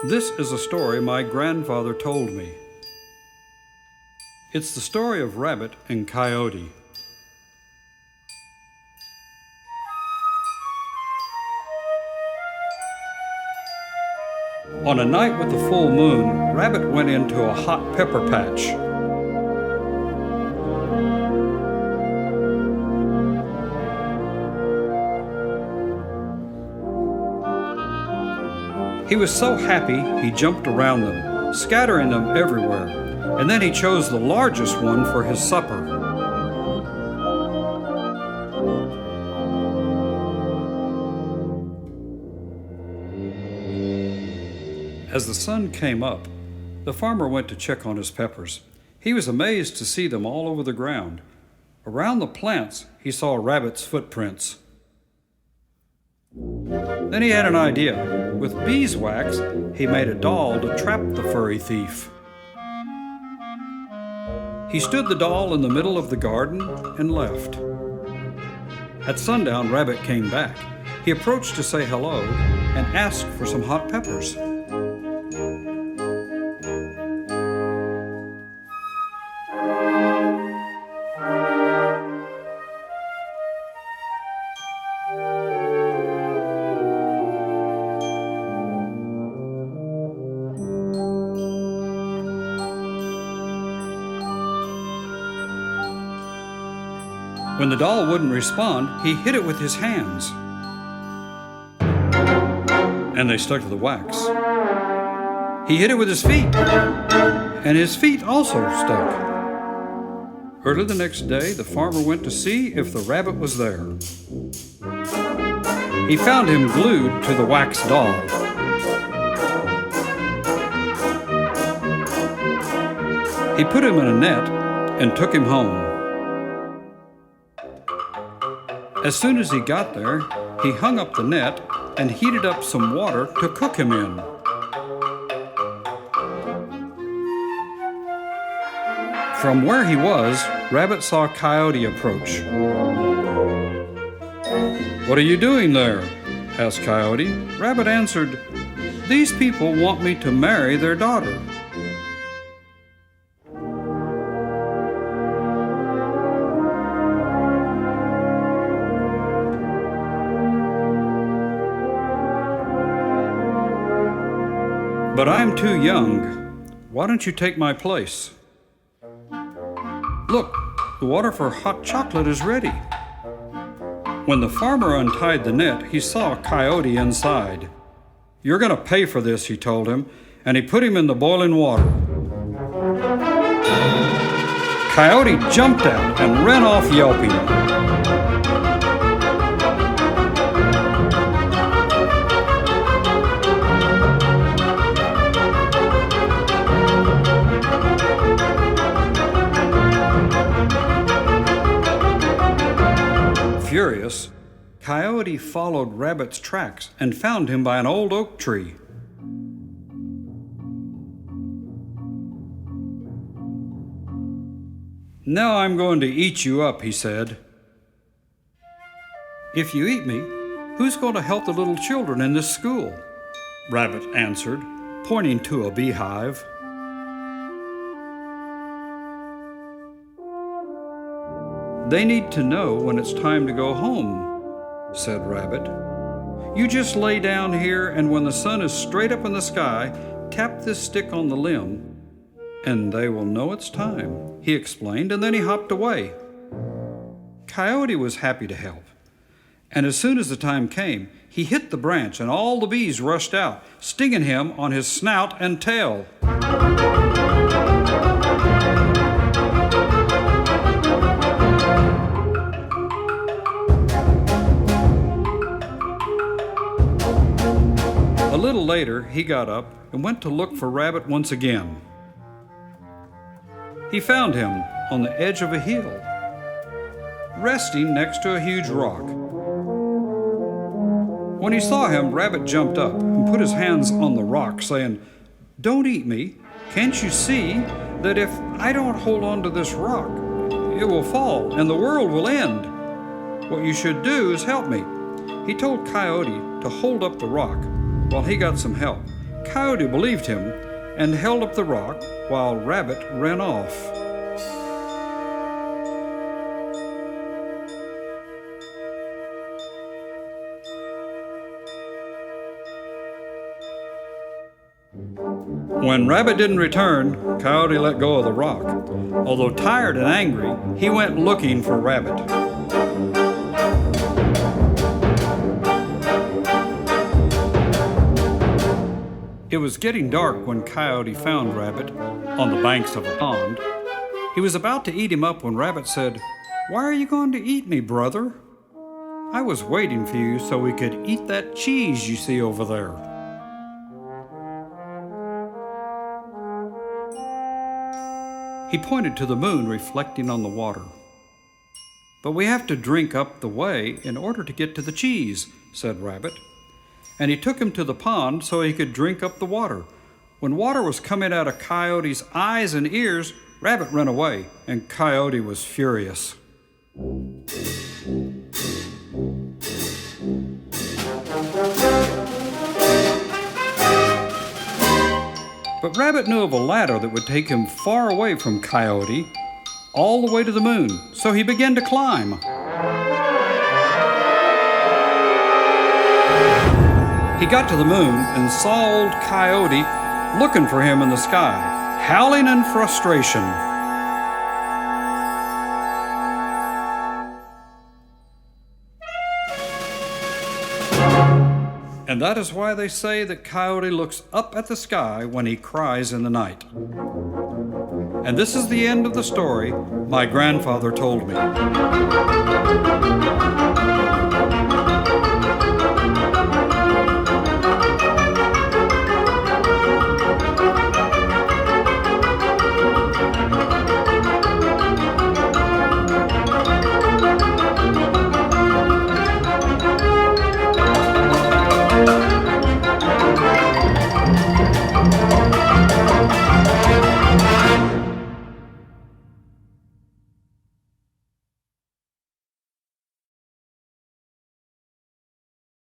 This is a story my grandfather told me. It's the story of Rabbit and Coyote. On a night with the full moon, Rabbit went into a hot pepper patch. He was so happy he jumped around them, scattering them everywhere, and then he chose the largest one for his supper. As the sun came up, the farmer went to check on his peppers. He was amazed to see them all over the ground. Around the plants, he saw Rabbit's footprints. Then he had an idea. With beeswax, he made a doll to trap the furry thief. He stood the doll in the middle of the garden and left. At sundown, Rabbit came back. He approached to say hello and asked for some hot peppers. When the doll wouldn't respond, he hit it with his hands, and they stuck to the wax. He hit it with his feet, and his feet also stuck. Early the next day, the farmer went to see if the rabbit was there. He found him glued to the wax doll. He put him in a net and took him home. As soon as he got there, he hung up the net and heated up some water to cook him in. From where he was, Rabbit saw Coyote approach. "What are you doing there?" asked Coyote. Rabbit answered, "These people want me to marry their daughter." "But I'm too young. Why don't you take my place?" "Look, the water for hot chocolate is ready." When the farmer untied the net, he saw Coyote inside. "You're going to pay for this," he told him, and he put him in the boiling water. Coyote jumped out and ran off yelping. Furious, Coyote followed Rabbit's tracks and found him by an old oak tree. "Now I'm going to eat you up," he said. "If you eat me, who's going to help the little children in this school?" Rabbit answered, pointing to a beehive. "They need to know when it's time to go home," said Rabbit. "You just lay down here, and when the sun is straight up in the sky, tap this stick on the limb, and they will know it's time," he explained, and then he hopped away. Coyote was happy to help, and as soon as the time came, he hit the branch, and all the bees rushed out, stinging him on his snout and tail. A little later, he got up and went to look for Rabbit once again. He found him on the edge of a hill, resting next to a huge rock. When he saw him, Rabbit jumped up and put his hands on the rock, saying, "Don't eat me. Can't you see that if I don't hold on to this rock, it will fall and the world will end? What you should do is help me." He told Coyote to hold up the rock while he got some help. Coyote believed him and held up the rock while Rabbit ran off. When Rabbit didn't return, Coyote let go of the rock. Although tired and angry, he went looking for Rabbit. It was getting dark when Coyote found Rabbit on the banks of a pond. He was about to eat him up when Rabbit said, "Why are you going to eat me, brother? I was waiting for you so we could eat that cheese you see over there." He pointed to the moon reflecting on the water. "But we have to drink up the way in order to get to the cheese," said Rabbit. And he took him to the pond so he could drink up the water. When water was coming out of Coyote's eyes and ears, Rabbit ran away, and Coyote was furious. But Rabbit knew of a ladder that would take him far away from Coyote, all the way to the moon, so he began to climb. He got to the moon and saw old Coyote looking for him in the sky, howling in frustration. And that is why they say that Coyote looks up at the sky when he cries in the night. And this is the end of the story my grandfather told me.